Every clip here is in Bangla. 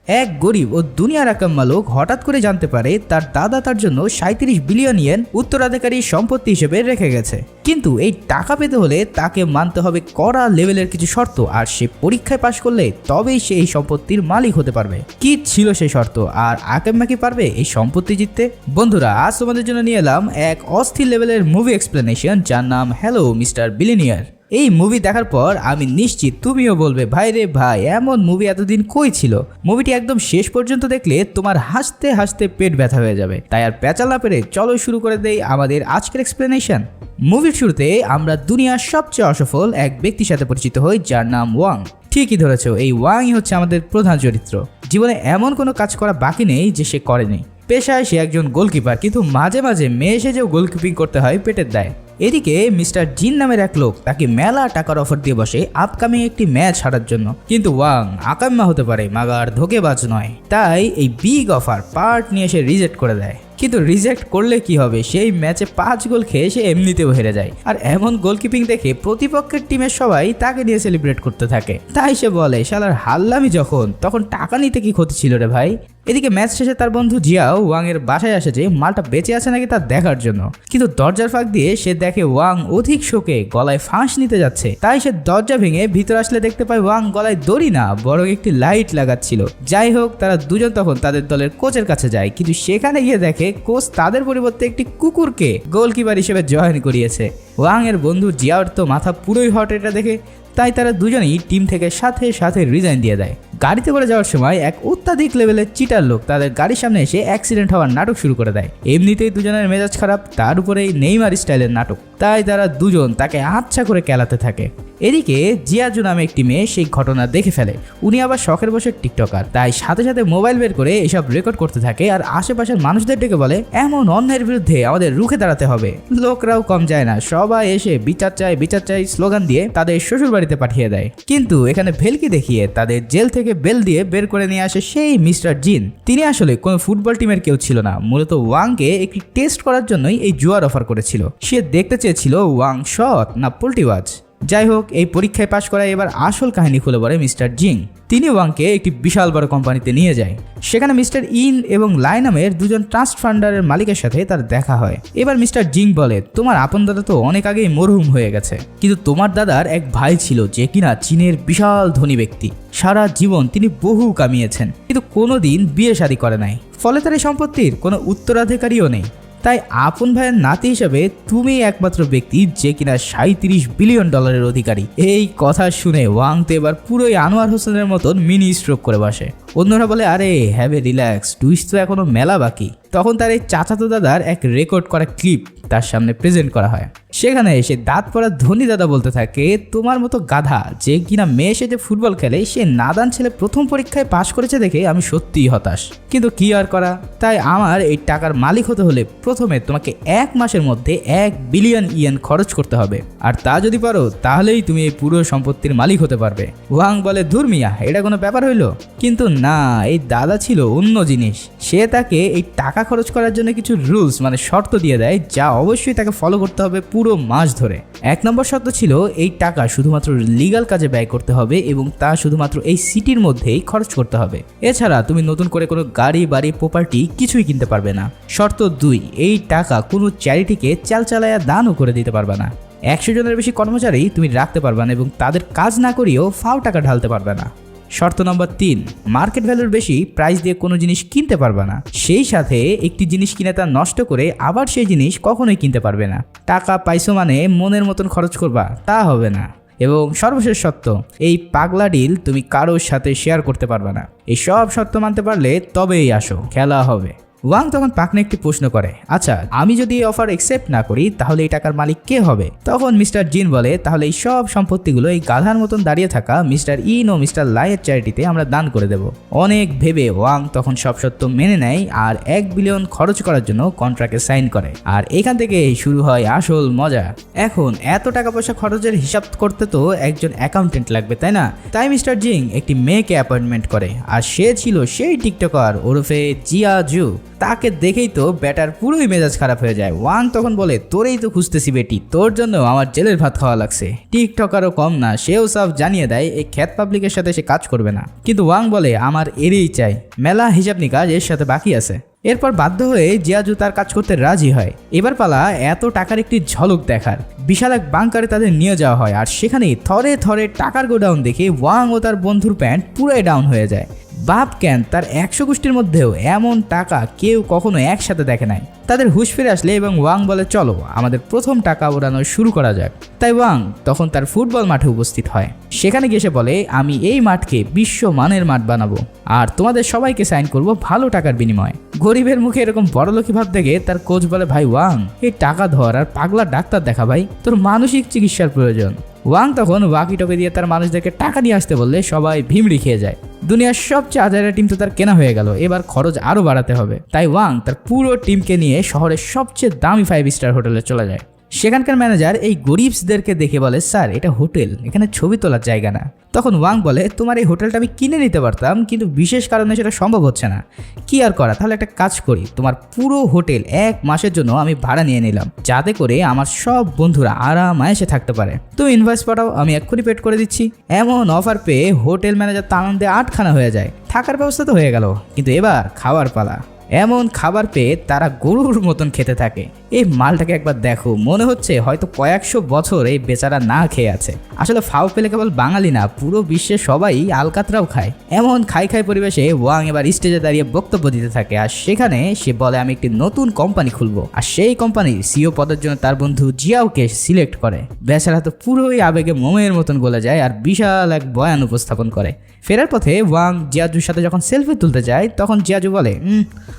এক গরিব ও দুনিয়ার আকাম্মা লোক হঠাৎ করে জানতে পারে তার দাদা তার জন্য 37 বিলিয়ন ইয়েন উত্তরাধিকারী সম্পত্তি হিসেবে রেখে গেছে। কিন্তু এই টাকা পেতে হলে তাকে মানতে হবে কড়া লেভেলের কিছু শর্ত, আর সে পরীক্ষায় পাশ করলে তবেই সে এই সম্পত্তির মালিক হতে পারবে। কি ছিল সেই শর্ত, আর আকাম্মা কি পারবে এই সম্পত্তি জিততে? বন্ধুরা, আজ তোমাদের জন্য নিয়ে এলাম এক অস্থির লেভেলের মুভি এক্সপ্লেনেশন, যার নাম হ্যালো মিস্টার বিলিয়নিয়ার। এই মুভি দেখার পর আমি নিশ্চিত তুমিও বলবে, ভাই রে ভাই, এমন মুভি এতদিন কই ছিল। মুভিটি একদম শেষ পর্যন্ত দেখলে তোমার হাসতে হাসতে পেট ব্যথা হয়ে যাবে। তাই আর পেঁচাল না পেরে চলো শুরু করে দেই আমাদের আজকের এক্সপ্লেনেশন। মুভির শুরুতে আমরা দুনিয়ার সবচেয়ে অসফল এক ব্যক্তির সাথে পরিচিত হই, যার নাম ওয়াং। ঠিকই ধরেছ, এই ওয়াংই হচ্ছে আমাদের প্রধান চরিত্র। জীবনে এমন কোনো কাজ করা বাকি নেই যে সে করেনি। পেশায় সে একজন গোলকিপার, কিন্তু মাঝে মাঝে মেয়ে সেজেও গোলকিপিং করতে হয় পেটের দায়ে। এদিকে মিস্টার জিন নামের এক লোক তাকে মেলা টাকার অফার দিয়ে বসে আপকামিং একটি ম্যাচ হারার জন্য। কিন্তু ওয়াং আকাম্মা হতে পারে, মাগার ধোকেবাজ নয়। তাই এই বিগ অফার পার্ট নিয়ে সে রিজেক্ট করে দেয়। কিন্তু রিজেক্ট করলে কি হবে, সেই ম্যাচে 5 গোল খেয়ে সে এমনিতেও হেরে যায়। আর এমন গোলকিপিং দেখে প্রতিপক্ষের টিমের সবাই তাকে নিয়ে সেলিব্রেট করতে থাকে। তাই সে বলে, শালার হারলামই যখন, তখন টাকা নিতে কি ক্ষতি ছিল রে ভাই। এদিকে ম্যাচ শেষে তার বন্ধু জিয়াও ওয়াং এর বাসায় আসে যে মালটা বেঁচে আছে নাকি তা দেখার জন্য। কিন্তু দরজার ফাঁক দিয়ে সে দেখে ওয়াং অধিক শোকে গলায় ফাঁস নিতে যাচ্ছে। তাই সে দরজা ভেঙে ভিতর আসলে দেখতে পায় ওয়াং গলায় দড়ি না, বরং একটি লাইট লাগাচ্ছিল। যাই হোক, তারা দুজন তখন তাদের দলের কোচের কাছে যায়, কিন্তু সেখানে গিয়ে দেখে কোচ তাদের পরিবর্তে একটি কুকুরকে গোলকিপার হিসেবে জয়েন করিয়েছে। ওয়াং এর বন্ধু জিয়ার তো মাথা পুরোই হট এটা দেখে। তাই তারা দুজনেই টিম থেকে সাথে সাথে রিজাইন দিয়ে দেয়। গাড়িতে করে যাওয়ার সময় এক অত্যাধিক লেভেলের চিটার লোক তাদের গাড়ির সামনে এসে অ্যাক্সিডেন্ট হওয়ার নাটক শুরু করে দেয়। এমনিতেই দুজনের মেজাজ খারাপ, তার উপরেই নেইমার স্টাইলের নাটক। তাই তারা দুজন তাকে আচ্ছা করে কেলাতে থাকে। এদিকে জিয়াজু নামে একটি মেয়ে সেই ঘটনা দেখে ফেলে। উনি আবার শখের বসে টিকটকার, তাই সাথে সাথে মোবাইল বের করে এসব রেকর্ড করতে থাকে আর আশেপাশের মানুষদের ডেকে বলে, এমন অন্যের বিরুদ্ধে আমাদের রুখে দাঁড়াতে হবে। লোকরাও কম যায় না, সবাই এসে বিচার চাই স্লোগান দিয়ে তাদের শ্বশুর বাড়িতে পাঠিয়ে দেয়। কিন্তু এখানে ভেলকি দেখিয়ে তাদের জেল থেকে বেল দিয়ে বের করে নিয়ে আসে সেই মিস্টার জিন। তিনি আসলে কোনো ফুটবল টিমের কেউ ছিল না, মূলত ওয়াংকে একটি টেস্ট করার জন্যই এই জুয়ার অফার করেছিল। সে দেখতে চেয়েছিল ওয়াং সৎ না পোল্টিবাজ। যাই হোক, এই পরীক্ষায় পাশ করায় এবার আসল কাহিনী খুলে বলে মিস্টার জিং। তিনি ওয়াংকে একটি বিশাল বড় কোম্পানিতে নিয়ে যায়। সেখানে মিস্টার ইন এবং লাই নামের দুজন ট্রাস্ট ফান্ডারের মালিকের সাথে তার দেখা হয়। এবার মিস্টার জিং বলে, তোমার আপন দাদা তো অনেক আগেই মরহুম হয়ে গেছে, কিন্তু তোমার দাদার এক ভাই ছিল যে কিনা চীনের বিশাল ধনী ব্যক্তি। সারা জীবন তিনি বহু কামিয়েছেন, কিন্তু কোনোদিন বিয়ে শাদী করে নাই। ফলে তার এই সম্পত্তির কোনো উত্তরাধিকারীও নেই। তাই আপন ভাইয়ের নাতি হিসাবে তুমি একমাত্র ব্যক্তি যে কিনা 37 বিলিয়ন ডলারের অধিকারী। এই কথা শুনে ওয়াং তো এবার পুরোই আনোয়ার হোসেনের মতন মিনি স্ট্রোক করে বসে। অন্যরা বলে, আরে হ্যাভ এ রিল্যাক্স, টুইস্ট তো এখনো মেলা বাকি। তখন তার এই চাচাতো দাদার এক রেকর্ড করা ক্লিপ তার সামনে প্রেজেন্ট করা হয়। সেখানে এসে দাঁত পড়া ধনী দাদা বলতে থাকে, তোমার মতো গাধা যে কিনা মেয়ে সেজে ফুটবল খেলে, সে নাদান ছেলে প্রথম পরীক্ষায় পাশ করেছে দেখে আমি সত্যিই হতাশ। কিন্তু কি আর করা, তাই আমার এই টাকার মালিক হতে হলে প্রথমে তোমাকে 1 মাসের মধ্যে 1 বিলিয়ন ইয়েন খরচ করতে হবে। আর তা যদি পারো তাহলেই তুমি এই পুরো সম্পত্তির মালিক হতে পারবে। ওয়াং বলে, ধুর মিয়া, এটা কোনো ব্যাপার হইলো? কিন্তু না, এই দাদা ছিল অন্য জিনিস। সে তাকে এই টাকা খরচ করার জন্য কিছু রুলস মানে শর্ত দিয়ে দেয়, যা অবশ্যই তাকে ফলো করতে হবে পুরো মাস ধরে। 1 নম্বর শর্ত ছিল এই টাকা শুধুমাত্র লিগাল কাজে ব্যয় করতে হবে এবং তা শুধুমাত্র এই সিটির মধ্যেই খরচ করতে হবে। এছাড়া তুমি নতুন করে কোনো গাড়ি বাড়ি প্রপার্টি কিছুই কিনতে পারবে না। শর্ত 2, এই টাকা কোনো চ্যারিটিকে চালচালায়া দানও করে দিতে পারবে না। 100 জনের বেশি কর্মচারী তুমি রাখতে পারবে না এবং তাদের কাজ না করিয়েও ফাও টাকা ঢালতে পারবে না। শর্ত নম্বর 3, মার্কেট ভ্যালুর বেশি প্রাইস দিয়ে কোনো জিনিস কিনতে পারবে না। সেই সাথে একটি জিনিস কিনে তা নষ্ট করে আবার সেই জিনিস কখনোই কিনতে পারবে না। টাকা পাইছো মানে মনের মতন খরচ করবা, তা হবে না। এবং সর্বশেষ শর্ত, এই পাগলা ডিল তুমি কারোর সাথে শেয়ার করতে পারবে না। এই সব শর্ত মানতে পারলে তবেই আসো, খেলা হবে। ওয়াং তখন পাকনে একটি প্রশ্ন করে, আচ্ছা আমি যদি এই অফার অ্যাকসেপ্ট না করি তাহলে এই টাকার মালিক কে হবে? তখন মিস্টার জিন বলে, তাহলে এই সব সম্পত্তিগুলো এই গাধার মতন দাঁড়িয়ে থাকা মিস্টার ইন ও মিস্টার লাইয়ের চ্যারিটিতে আমরা দান করে দেব। অনেক ভেবে ওয়াং তখন সব সত্য মেনে নেয় আর 1 বিলিয়ন খরচ করার জন্য কন্ট্রাক্টে সাইন করে। আর এখান থেকে শুরু হয় আসল মজা। এখন এত টাকা পয়সা খরচের হিসাব করতে তো একজন অ্যাকাউন্টেন্ট লাগবে, তাই না? তাই মিস্টার জিং একটি মেয়েকে অ্যাপয়েন্টমেন্ট করে, আর সে ছিল সেই টিকটকার ওরফে জিয়াজু। তাকে দেখেই তো ব্যাটার পুরোই মেজাজ খারাপ হয়ে যায়। ওয়াং তখন বলে, তোরেই তো খুঁজতেছি বেটি, তোর জন্য আমার জেলের ভাত খাওয়া লাগছে। টিকটকারও কম না, সেও সব জানিয়ে দেয় এই খ্যাত পাবলিকের সাথে সে কাজ করবে না। কিন্তু ওয়াং বলে, আমার এরই চাই, মেলা হিসাব নিকাজ এর সাথে বাকি আছে। এরপর বাধ্য হয়ে জিয়াজু তার কাজ করতে রাজি হয়। এবার পালা এত টাকার একটি ঝলক দেখার। বিশাল এক বাংকারে তাদের নিয়ে যাওয়া হয়, আর সেখানে থরে থরে টাকার গোডাউন দেখে ওয়াং ও তার বন্ধুর প্যান্ট পুরাই ডাউন হয়ে যায়। বাপ কেন, তার 100 গোষ্ঠীর মধ্যেও এমন টাকা কেউ কখনো একসাথে দেখে নাই। তাদের হুঁশ ফিরে আসলে এবং ওয়াং বলে, চলো আমাদের প্রথম টাকা ওড়ানো শুরু করা যাক। তাই ওয়াং তখন তার ফুটবল মাঠে উপস্থিত হয়। সেখানে গিয়ে সে বলে, আমি এই মাঠকে বিশ্বমানের মাঠ বানাবো আর তোমাদের সবাইকে সাইন করব ভালো টাকার বিনিময়ে। গরিবের মুখে এরকম বড়লোকি ভাব দেখে তার কোচ বলে, ভাই ওয়াং, এই টাকা ধর আর পাগলা ডাক্তার দেখা ভাই, তোর মানসিক চিকিৎসার প্রয়োজন। ওয়াং তখন ওয়াকিটকি দিয়ে তার মানুষদেরকে টাকা নিয়ে আসতে বললে সবাই ভিমড়ি খেয়ে যায়। দুনিয়ার সবচেয়ে আজাইরা টিম তো তার কেনা হয়ে গেল, এবার খরচ আরো বাড়াতে হবে। তাই ওয়াং তার পুরো টিমকে নিয়ে শহরের সবচেয়ে দামি 5 স্টার হোটেলে চলে যায়। সেখানকার ম্যানেজার এই গরিবসদেরকে দেখে বলে, স্যার এটা হোটেল, এখানে ছবি তোলার জায়গা না। তখন ওয়াং বলে, তোমার এই হোটেলটা আমি কিনে নিতে পারতাম, কিন্তু বিশেষ কারণে সেটা সম্ভব হচ্ছে না। কি আর করা, তাহলে একটা কাজ করি, তোমার পুরো হোটেল 1 মাসের জন্য আমি ভাড়া নিয়ে নিলাম, যাতে করে আমার সব বন্ধুরা আরামায়েসে থাকতে পারে। তুমি ইনভয়েস পাঠাও, আমি এক্ষুনি পেড করে দিচ্ছি। এমন অফার পেয়ে হোটেল ম্যানেজার তার আনন্দে আটখানা হয়ে যায়। থাকার ব্যবস্থা তো হয়ে গেল, কিন্তু এবার খাওয়ার পালা। এমন খাবার পেয়ে তারা গরুর মতন খেতে থাকে। এই মালটাকে একবার দেখো, মনে হচ্ছে হয়তো কয়েকশো বছর এই বেচারা না খেয়ে আছে। আসলে ফাও পেলে কেবল বাঙালি না, পুরো বিশ্বে সবাই আলকাতরাও খায়। এমন খাই পরিবেশে ওয়াং এবার স্টেজে দাঁড়িয়ে বক্তব্য দিতে থাকে, আর সেখানে সে বলে, আমি একটি নতুন কোম্পানি খুলবো, আর সেই কোম্পানির সিইও পদের জন্য তার বন্ধু জিয়াওকে সিলেক্ট করে। বেচারা তো পুরোই আবেগে মোমের মতন গলে যায় আর বিশাল এক বয়ান উপস্থাপন করে। ফেরার পথে ওয়াং জিয়াজুর সাথে যখন সেলফি তুলতে যায়, তখন জিয়াজু বলে,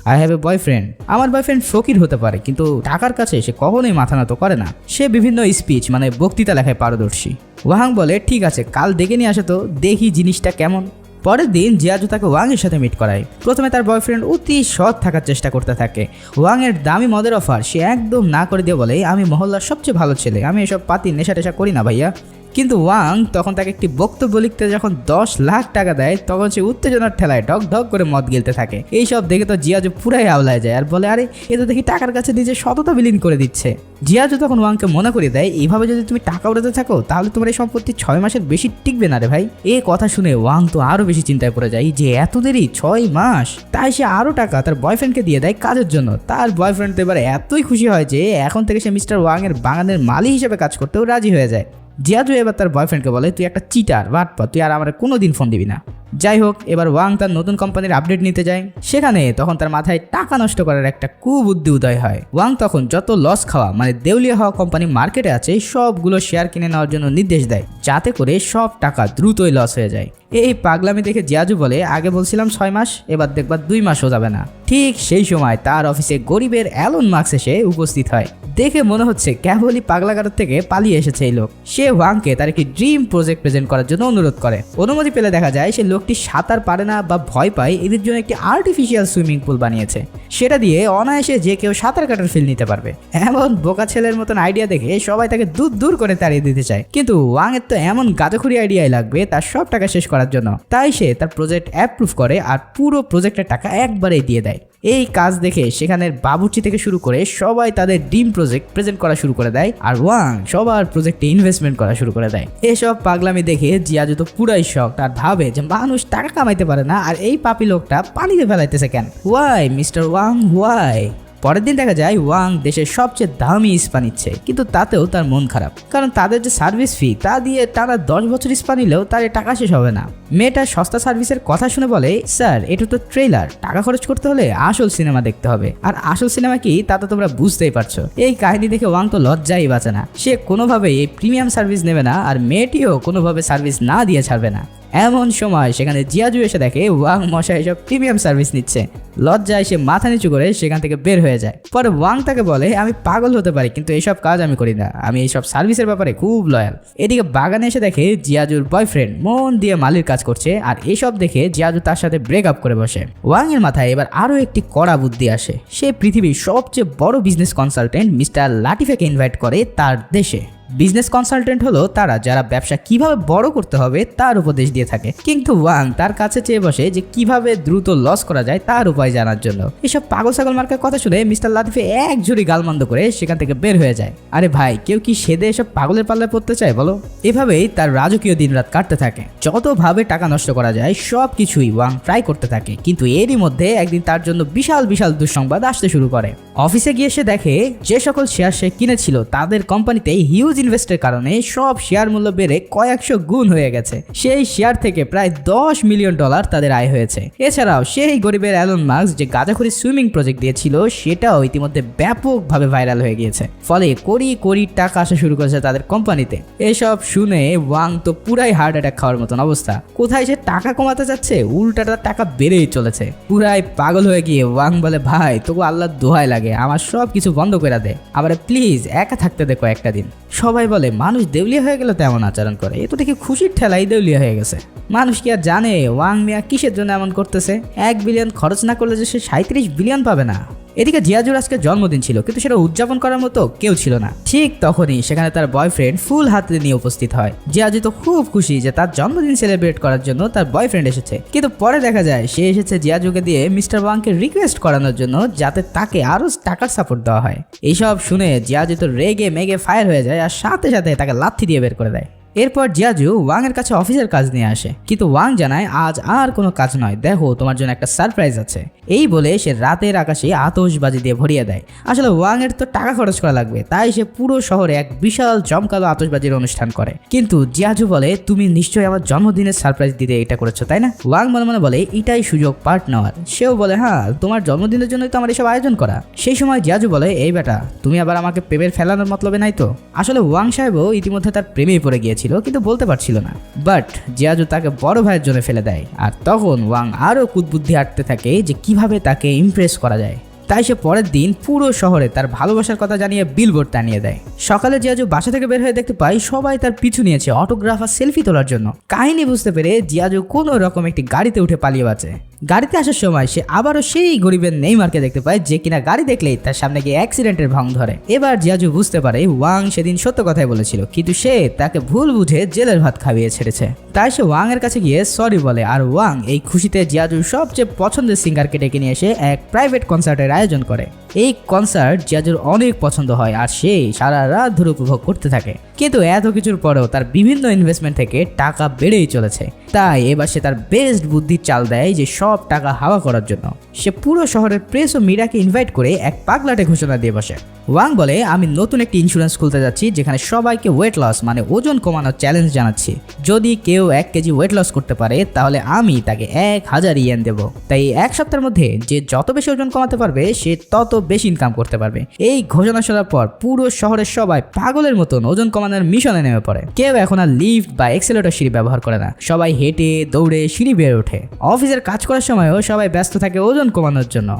আই হ্যাভ এ বয়ফ্রেন্ড। আমার বয়ফ্রেন্ড ফকির হতে পারে, কিন্তু টাকার কাছে সে কখনোই মাথা নত করে না। সে বিভিন্ন স্পিচ মানে বক্তৃতা লেখায় পারদর্শী। ওয়াং বলে, ঠিক আছে, কাল ডেকে নিয়ে আসে তো, দেখি জিনিসটা কেমন। পরের দিন জিয়াজু তাকে ওয়াংয়ের সাথে মিট করায়। প্রথমে তার বয়ফ্রেন্ড অতি সৎ থাকার চেষ্টা করতে থাকে। ওয়াংয়ের দামি মদের অফার সে একদম না করে দিয়ে বলে, আমি মহল্লার সবচেয়ে ভালো ছেলে, আমি এসব পাতি নেশা টেশা করি না ভাইয়া। কিন্তু ওয়াং তখন তাকে একটি বক্তব্য লিখতে যখন 10 লাখ টাকা দেয়, তখন সে উত্তেজনার ঠেলায় ঢক ঢক করে মদ গিলতে থাকে। এইসব দেখে তো জিয়াজু পুরাই আওলায় যায় আর বলে, আরে এ তো দেখি টাকার কাছে নিজে সততা বিলীন করে দিচ্ছে। জিয়াজু তখন ওয়াংকে মনে করিয়ে দেয়, এইভাবে যদি তুমি টাকা উড়াতে থাকো তাহলে তোমার এই সম্পত্তি 6 মাসের বেশি টিকবে না রে ভাই। এই কথা শুনে ওয়াং তো আরো বেশি চিন্তায় পড়ে যায় যে এত দেরি 6 মাস। তাই সে আরো টাকা তার বয়ফ্রেন্ডকে দিয়ে দেয় কাজের জন্য। তার বয়ফ্রেন্ড তো এবার এতই খুশি হয় যে এখন থেকে সে মিস্টার ওয়াং এর বাগানের মালি হিসেবে কাজ করতেও রাজি হয়ে যায়। জিয়াজু এবার তার বয়ফ্রেন্ডকে বলে, তুই একটা চিটার বাটপা, তুই আর আমার কোনোদিন ফোন দিবি না। যাই হোক, এবার ওয়াং তার নতুন কোম্পানির আপডেট নিতে যায়। সেখানে তখন তার মাথায় টাকা নষ্ট করার একটা কুবুদ্ধি উদয় হয়। ওয়াং তখন যত লস খাওয়া মানে দেউলিয়া হওয়া কোম্পানি মার্কেটে আছে সবগুলো শেয়ার কিনে নেওয়ার জন্য নির্দেশ দেয়, যাতে করে সব টাকা দ্রুতই লস হয়ে যায়। এই পাগলামি দেখে জিয়াজু বলে, আগে বলছিলাম 6 মাস, এবার দেখবা 2 মাসও যাবে না। ঠিক সেই সময় তার অফিসে গরিবের অ্যালন মার্কস এসে উপস্থিত হয়। দেখে মনে হচ্ছে কেবলই পাগলাগারদ থেকে পালিয়ে এসেছে এই লোক। সে ওয়াংকে তার একটি ড্রিম প্রজেক্ট প্রেজেন্ট করার জন্য অনুরোধ করে। অনুমতি পেলে দেখা যায় সে লোকটি সাঁতার পারে না বা ভয় পায়, এদের জন্য একটি আর্টিফিশিয়াল সুইমিং পুল বানিয়েছে। সেটা দিয়ে অনায়াসে যে কেউ সাঁতার কাটার ফিল নিতে পারবে। এমন বোকা ছেলের মতন আইডিয়া দেখে সবাই তাকে দূর করে তাড়িয়ে দিতে চায়। কিন্তু ওয়াং এর তো এমন গাঁজাখুরি আইডিয়াই লাগবে তার সব টাকা শেষ করার জন্য। তাই সে তার প্রজেক্ট অ্যাপ্রুভ করে আর পুরো প্রজেক্টের টাকা একবারেই দিয়ে দেয়। এই কাজ দেখে সেখানের বাবুর্চি থেকে শুরু করে সবাই তাদের ড্রিম প্রজেক্ট প্রেজেন্ট করা শুরু করে দেয়, আর ওয়াং সবার প্রজেক্টে ইনভেস্টমেন্ট করা শুরু করে দেয়। এসব পাগলামি দেখে জিয়াজু তো পুরাই শক আর ভাবে যে মানুষ টাকা কামাইতে পারে না, আর এই পাপি লোকটা পানিতে ফেলাইতেছে কেন? Why mister Wang, why? পরের দিন দেখা যায় ওয়াং দেশের সবচেয়ে দামি স্পা নিচ্ছে, কিন্তু তাতেও তার মন খারাপ, কারণ তাদের যে সার্ভিস ফি তা দিয়ে টানা 10 বছর স্পা নিলেও তার টাকা শেষ হবে না। মেয়েটা সস্তা সার্ভিসের কথা শুনে বলে, স্যার এটা তো ট্রেলার, টাকা খরচ করতে হলে আসল সিনেমা দেখতে হবে, আর আসল সিনেমা কি তা তো তোমরা বুঝতেই পারছো। এই কাহিনী দেখে ওয়াং তো লজ্জাই বাঁচে না। সে কোনোভাবেই এই প্রিমিয়াম সার্ভিস নেবে না, আর মেয়েটিও কোনোভাবে সার্ভিস না দিয়ে ছাড়বে না। এমন সময় সেখানে জিয়াজু এসে দেখে ওয়াং মশাই এসব প্রিমিয়াম সার্ভিস নিচ্ছে। লজ্জায় সে মাথা নিচু করে সেখান থেকে বের হয়ে যায়। পরে ওয়াং তাকে বলে, আমি পাগল হতে পারি কিন্তু এইসব কাজ আমি করি না, আমি এইসব সার্ভিসের ব্যাপারে খুব লয়াল। এদিকে বাগানে এসে দেখে জিয়াজুর বয়ফ্রেন্ড মন দিয়ে মালির কাজ করছে, আর এসব দেখে জিয়াজু তার সাথে ব্রেকআপ করে বসে। ওয়াং এর মাথায় এবার আরো একটি কড়া বুদ্ধি আসে। সে পৃথিবীর সবচেয়ে বড় বিজনেস কনসালটেন্ট মিস্টার লাটিফেকে ইনভাইট করে তার দেশে। বিজনেস কনসালটেন্ট হলো তারা যারা ব্যবসা কিভাবে বড় করতে হবে তার উপদেশ দিয়ে থাকে, কিন্তু ওয়াং তার কাছে চেয়ে বসে যে কিভাবে দ্রুত লস করা যায় তার উপায় জানার জন্য। এসব পাগল ছাগল মার্কার কথা শুনে মিস্টার লাতিফি এক ঝুড়ি গালমন্দ করে সেখান থেকে বের হয়ে যায়। আরে ভাই, কেউ কি সেদে এসব পাগলের পাল্লায় পড়তে চায় বলো? এভাবেই তার রাজকীয় দিনরাত কাটতে থাকে। যতভাবে টাকা নষ্ট করা যায় সব কিছুই ওয়াং ট্রাই করতে থাকে, কিন্তু এরই মধ্যে একদিন তার জন্য বিশাল বিশাল দুঃসংবাদ আসতে শুরু করে। অফিসে গিয়ে সে দেখে যে সকল শেয়ার সে কিনেছিল তাদের কোম্পানিতে হিউজ ইনভেস্টের কারণে সব শেয়ার মূল্য বেড়ে কয়েকশো গুণ হয়ে গেছে। সেই শেয়ার থেকে প্রায় $10 মিলিয়ন তাদের আয় হয়েছে। এছাড়াও সেই গরিবের অ্যালন মাস্ক যে গাঁজাখুরি সুইমিং প্রজেক্ট দিয়েছিল সেটাও ইতিমধ্যে ব্যাপকভাবে ভাইরাল হয়ে গিয়েছে, ফলে কোটি কোটি টাকা আসা শুরু করেছে তাদের কোম্পানিতে। এসব শুনে ওয়াং তো পুরাই হার্ট অ্যাটাক খাওয়ার মতন অবস্থা। কোথায় সে টাকা কমাতে যাচ্ছে, উল্টাটা টাকা বেড়েই চলেছে। পুরাই পাগল হয়ে গিয়ে ওয়াং বলে, ভাই তবু আল্লাহর দোহাই লাগে আমার সব কিছু বন্ধ করে দে, আবার প্লিজ একা থাকতে দে কয়েকটা দিন। সবাই বলে মানুষ দেউলিয়া হয়ে গেলে তেমন আচরণ করে, এ তো দেখি খুশির ঠেলাই দেউলিয়া হয়ে গেছে। মানুষ কি আর জানে ওয়াং মিয়া কিসের জন্য এমন করতেছে? 1 বিলিয়ন খরচ না করলে যে সে 37 বিলিয়ন পাবে না। এদিকে জিয়াজুর আজকে জন্মদিন ছিল, কিন্তু সেটা উদযাপন করার মতো কেউ ছিল না। ঠিক তখনই সেখানে তার বয়ফ্রেন্ড ফুল হাতে নিয়ে উপস্থিত হয়। জিয়াজু তো খুব খুশি যে তার জন্মদিন সেলিব্রেট করার জন্য তার বয়ফ্রেন্ড এসেছে, কিন্তু পরে দেখা যায় সে এসেছে জিয়াজুকে দিয়ে মিস্টার ওয়াংকে রিকোয়েস্ট করানোর জন্য যাতে তাকে আরো টাকার সাপোর্ট দেওয়া হয়। এইসব শুনে জিয়াজু তো রেগে মেগে ফায়ার হয়ে যায় আর সাথে সাথে তাকে লাথি দিয়ে বের করে দেয়। এরপর জিয়াজু ওয়াং এর কাছে অফিসের কাজ নিয়ে আসে, কিন্তু ওয়াং জানায় আজ আর কোনো কাজ নয়, দেখো তোমার জন্য একটা সারপ্রাইজ আছে। এই বলে সে রাতের আকাশে আতশবাজি দিয়ে ভরিয়ে দেয়। আসলে ওয়াং এর তো টাকা খরচ করা লাগবে, তাই সে পুরো শহরে এক বিশাল জমকালো আতশবাজির অনুষ্ঠান করে। কিন্তু জিয়াজু বলে, তুমি নিশ্চয়ই আমার জন্মদিনের সারপ্রাইজ দিতে এটা করেছো তাই না? ওয়াং মনে মনে বলে, এটাই সুযোগ পার্ট নেওয়ার। সেও বলে, হ্যাঁ তোমার জন্মদিনের জন্যই তো আমার এসব আয়োজন করা। সেই সময় জিয়াজু বলে, এই বেটা তুমি আবার আমাকে প্রেমের ফেলানোর মতলবে নাই তো? আসলে ওয়াং সাহেবও ইতিমধ্যে তার প্রেমেই পড়ে গিয়েছিল, কিন্তু বলতে পারছিল না। বাট জিয়াজু তাকে বড় ভাইয়ের জন্য ফেলে দেয়, আর তখন ওয়াং আরো কুৎবুদ্ধি আটতে থাকে যে কিভাবে তাকে ইমপ্রেস করা যায়। তাই সে পরের দিন পুরো শহরে তার ভালোবাসার কথা জানিয়ে বিলবোর্ড টানিয়ে দেয়। সকালে জিয়াজু বাসা থেকে বের হয়ে দেখতে পায় সবাই তার পিছু নিয়েছে অটোগ্রাফ আর সেলফি তোলার জন্য। কাহিনী বুঝতে পেরে জিয়াজু কোনো রকম একটি গাড়িতে উঠে পালিয়ে বাঁচে। গাড়িতে আসার সময় সে আবারও সেই গরিবের নেইমারকে দেখতে পায়, যে কিনা গাড়ি দেখলেই তার সামনে গিয়ে অ্যাক্সিডেন্টের ভং ধরে। এবার জিয়াজু বুঝতে পারে ওয়াং সেদিন সত্য কথাই বলেছিল, কিন্তু সে তাকে ভুল বুঝে জেলের ভাত খাইয়ে ছেড়েছে। তাই সে ওয়াং এর কাছে গিয়ে সরি বলে, আর ওয়াং এই খুশিতে জিয়াজুর সবচেয়ে পছন্দের সিঙ্গারকে ডেকে নিয়ে এসে এক প্রাইভেট কনসার্টের আয়োজন করে। এই কনসার্ট জিয়াজুর অনেক পছন্দ হয় আর সে সারা রাত ধরে উপভোগ করতে থাকে। কিন্তু এত কিছুর পরেও তার বিভিন্ন ইনভেস্টমেন্ট থেকে টাকা বেড়েই চলেছে। তাই এবার সে তার বেস্ট বুদ্ধির চাল দেয় যে সব টাকা হাওয়া করার জন্য। সে পুরো শহরের প্রেস ও মিডিয়াকে ইনভাইট করে এক পাগলাটে ঘোষণা দিয়ে বসে। ওয়াং বলে, আমি নতুন একটি ইন্স্যুরেন্স খুলতে যাচ্ছি যেখানে সবাইকে ওয়েট লস মানে ওজন কমানোর চ্যালেঞ্জ জানাচ্ছি। যদি কেউ 1 কেজি ওয়েট লস করতে পারে তাহলে আমি তাকে 1000 ইয়েন দেব। তাই 1 সপ্তাহের মধ্যে যে যত বেশি ওজন কমাতে পারবে সে তত বেশি ইনকাম করতে পারবে। এই ঘোষণা শোনার পর পুরো শহরের সবাই পাগলের মতন ওজন কমানোর মিশনে নেমে পড়ে। কেউ এখন আর লিফট বা এক্সেলেটর সিঁড়ি ব্যবহার করে না, সবাই হেঁটে দৌড়ে সিঁড়ি বেয়ে ওঠে। অফিসের কাজ করার সময়ও সবাই ব্যস্ত থাকে ওজন কমানোর জন্য।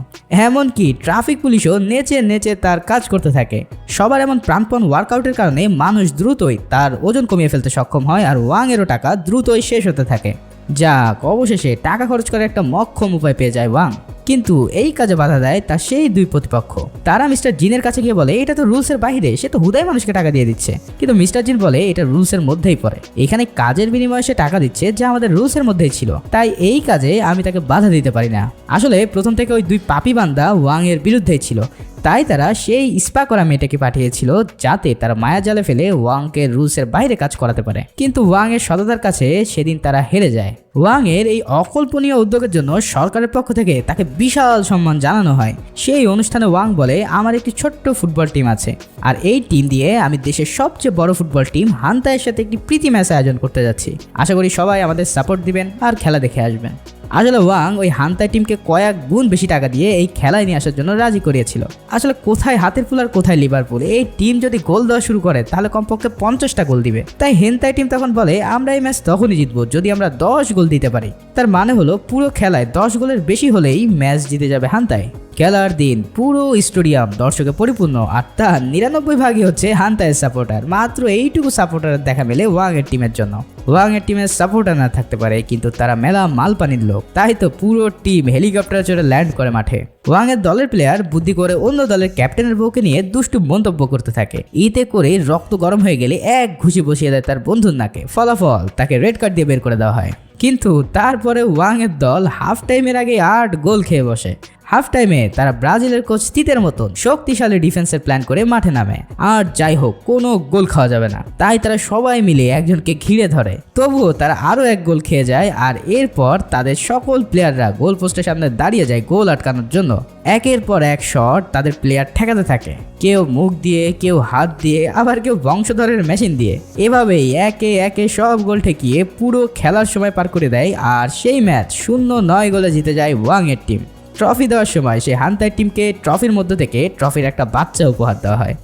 এমনকি ট্রাফিক পুলিশও নেচে নেচে তার কাজ করতে থাকে। সবার এমন প্রাণপণ ওয়ার্কআউটের কারণে মানুষ দ্রুতই তার ওজন কমিয়ে ফেলতে সক্ষম হয় আর ওয়াং এরও টাকা দ্রুতই শেষ হতে থাকে। যাক, অবশেষে টাকা খরচ করার একটা মক্ষম উপায় পেয়ে যায় ওয়াং। কিন্তু এই কাজে বাধা দেয় তার সেই দুই প্রতিপক্ষ। তারা মিস্টার জিনের কাছে গিয়ে বলে, এটা তো রুলসের বাইরে, সে তো হুদাই মানুষকে টাকা দিয়ে দিচ্ছে। কিন্তু মিস্টার জিন বলে, এটা রুলসের মধ্যেই পড়ে, এখানে কাজের বিনিময়ে সে টাকা দিচ্ছে যা আমাদের রুলসের মধ্যেই ছিল, তাই এই কাজে আমি তাকে বাধা দিতে পারি না। আসলে প্রথম থেকে ওই দুই পাপি বান্দা ওয়াং এর বিরুদ্ধেই ছিল, তাই তারা সেই স্পা করা মেয়েটাকে পাঠিয়েছিল যাতে তারা মায়াজালে ফেলে ওয়াংকে রুলসের বাইরে কাজ করাতে পারে। কিন্তু ওয়াং এর সততার কাছে সেদিন তারা হেরে যায়। ওয়াং এর এই অকল্পনীয় উদ্যোগের জন্য সরকারের পক্ষ থেকে তাকে বিশাল সম্মান জানানো হয়। সেই অনুষ্ঠানে ওয়াং বলে, আমার একটি ছোট্ট ফুটবল টিম আছে আর এই টিম দিয়ে আমি দেশের সবচেয়ে বড় ফুটবল টিম হান্তায়ের সাথে একটি প্রীতি ম্যাচ আয়োজন করতে যাচ্ছি। আশা করি সবাই আমাদের সাপোর্ট দিবেন আর খেলা দেখে আসবেন। আসলে ওয়াং ওই হান্তাই টিমকে কয়েক গুণ বেশি টাকা দিয়ে এই খেলায় নিয়ে আসার জন্য রাজি করিয়েছিল। আসলে কোথায় হাতের ফুল আর কোথায় লিভারপুল, এই টিম যদি গোল দেওয়া শুরু করে তাহলে কমপক্ষে 50টা গোল দিবে। তাই হেন্তাই টিম তখন বলে, আমরা এই ম্যাচ তখনই জিতবো যদি আমরা 10 গোল দিতে পারি। তার মানে হলো পুরো খেলায় 10 গোলের বেশি হলেই ম্যাচ জিতে যাবে হান্তাই। খেলার দিন পুরো স্টেডিয়াম দর্শকে পরিপূর্ণ, আর তার 99 ভাগই হচ্ছে হান্তারের সাপোর্টার। মাত্র এইটুকু সাপোর্টার দেখা মেলে ওয়াং এর টিমের জন্য। ওয়াং এর টিমের সাপোর্টার না থাকতে পারে, কিন্তু তারা মেলা মালপানির লোক, তাই তো পুরো টিম হেলিকপ্টারে চড়ে ল্যান্ড করে মাঠে। ওয়াং এর দলের প্লেয়ার বুদ্ধি করে অন্য দলের ক্যাপ্টেনের বউকে নিয়ে দুষ্টু মন্তব্য করতে থাকে। এতে করে রক্ত গরম হয়ে গেলে এক ঘুষি বসিয়ে দেয় তার বন্ধুর নাকে। ফলাফল তাকে রেড কার্ড দিয়ে বের করে দেওয়া হয়। কিন্তু তারপরে ওয়াং এর দল হাফ টাইমের আগে 8 গোল খেয়ে বসে। হাফ টাইমে তারা ব্রাজিলের কোচ তিতের মতন শক্তিশালী ডিফেন্সের প্ল্যান করে মাঠে নামে। আর যাই হোক, কোনো গোল খাওয়া যাবে না, তাই তারা সবাই মিলে একজনকে ঘিরে ধরে। তবুও তারা আরো 1 গোল খেয়ে যায়, আর এরপর তাদের সকল প্লেয়াররা গোল পোস্টের সামনে দাঁড়িয়ে যায় গোল আটকানোর জন্য। একের পর এক শট তাদের প্লেয়ার ঠেকাতে থাকে, কেউ মুখ দিয়ে, কেউ হাত দিয়ে, আবার কেউ বংশধরের মেশিন দিয়ে। এভাবেই একে একে সব গোল ঠেকিয়ে পুরো খেলার সময় পার করে দেয়। আর সেই ম্যাচ 0-9 গোলে জিতে যায় ওয়াং এর টিম। ট্রফি দেওয়ার সময় সেই হান্তার টিমকে ট্রফির মধ্যে থেকে ট্রফির একটা বাচ্চা উপহার দেওয়া হয়।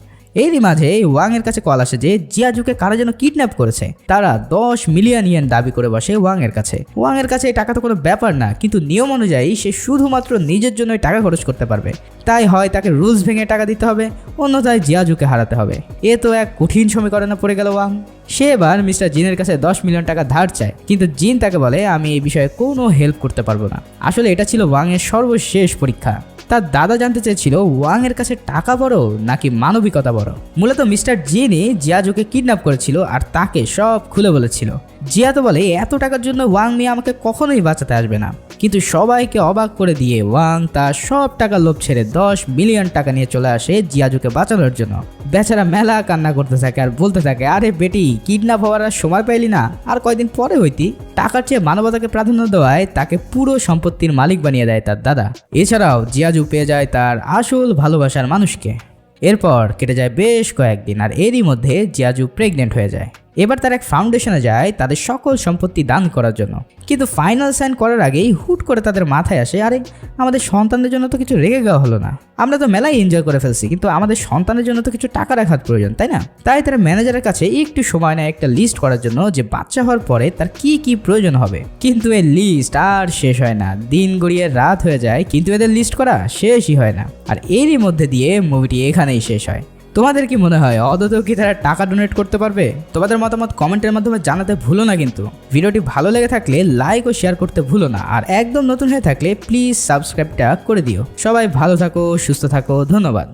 এরই মাঝে ওয়াং এর কাছে কল আসে যে জিয়াজুকে কারা যেন কিডন্যাপ করেছে। তারা 10 মিলিয়ন ইয়েন দাবি করে বসে ওয়াং এর কাছে। ওয়াং এর কাছে এই টাকা তো কোনো ব্যাপার না, কিন্তু নিয়ম অনুযায়ী সে শুধুমাত্র নিজের জন্যই টাকা খরচ করতে পারবে। তাই হয় তাকে রুলস ভেঙে টাকা দিতে হবে, অন্যথায় জিয়াজুকে হারাতে হবে। এ তো এক কঠিন সমীকরণে পড়ে গেল ওয়াং। সে এবার মিস্টার জিনের কাছে 10 মিলিয়ন টাকা ধার চায়, কিন্তু জিন তাকে বলে আমি এই বিষয়ে কোনো হেল্প করতে পারবো না। আসলে এটা ছিল ওয়াং এর সর্বশেষ পরীক্ষা। তার দাদা জানতে চেয়েছিল ওয়াং এর কাছে টাকা বড় নাকি মানবিকতা বড়। মূলত মিস্টার জিনি জিয়াজুকে কিডন্যাপ করেছিল আর তাকে সব খুলে বলেছিল। জিয়া তো বলে এত টাকার জন্য ওয়াং মিয়া আমাকে কখনোই বাঁচাতে আসবে না, কিন্তু সবাইকে অবাক করে দিয়ে ওয়াং তার সব টাকা লোভ ছেড়ে 10 মিলিয়ন টাকা নিয়ে চলে আসে জিয়াজুকে বাঁচানোর জন্য। বেচারা মেলা কান্না করতে থাকে আর বলতে থাকে, আরে বেটি, কিডন্যাপ হওয়ার আর সময় পাইলি না, আর কয়দিন পরে হইতি। টাকার চেয়ে মানবতাকে প্রাধান্য দেওয়ায় তাকে পুরো সম্পত্তির মালিক বানিয়ে দেয় তার দাদা। এছাড়াও জিয়াজু পেয়ে যায় তার আসল ভালোবাসার মানুষকে। এরপর কেটে যায় বেশ কয়েকদিন, আর এরই মধ্যে জিয়াজু প্রেগনেন্ট হয়ে যায়। এবার তার এক ফাউন্ডেশনে যায় তাদের সকল সম্পত্তি দান করার জন্য। কিন্তু ফাইনাল সাইন করার আগেই হুট করে তাদের মাথায় আসে, আরে আমাদের সন্তানদের জন্য তো কিছু রেখে দেওয়া হলো না। আমরা তো মেলাই এনজয় করে ফেলছি, কিন্তু আমাদের সন্তানের জন্য তো কিছু টাকা রাখার প্রয়োজন, তাই না? তাই তারা ম্যানেজারের কাছে একটু সময় নেয় একটা লিস্ট করার জন্য, যে বাচ্চা হওয়ার পরে তার কি কি প্রয়োজন হবে। কিন্তু এই লিস্ট আর শেষ হয় না, দিন গড়িয়ে রাত হয়ে যায়, কিন্তু এদের লিস্ট করা শেষই হয় না। আর এরই মধ্যে দিয়ে মুভিটি এখানেই শেষ হয়। তোমাদের কি মনে হয় অদতেও কি তারা টাকা ডোনেট করতে পারবে? তোমাদের মতামত কমেন্টের মাধ্যমে জানাতে ভুলো না। কিন্তু ভিডিওটি ভালো লেগে থাকলে লাইক ও শেয়ার করতে ভুলো না, আর একদম নতুন হয়ে থাকলে প্লিজ সাবস্ক্রাইবটা করে দিও। সবাই ভালো থাকো, সুস্থ থাকো, ধন্যবাদ।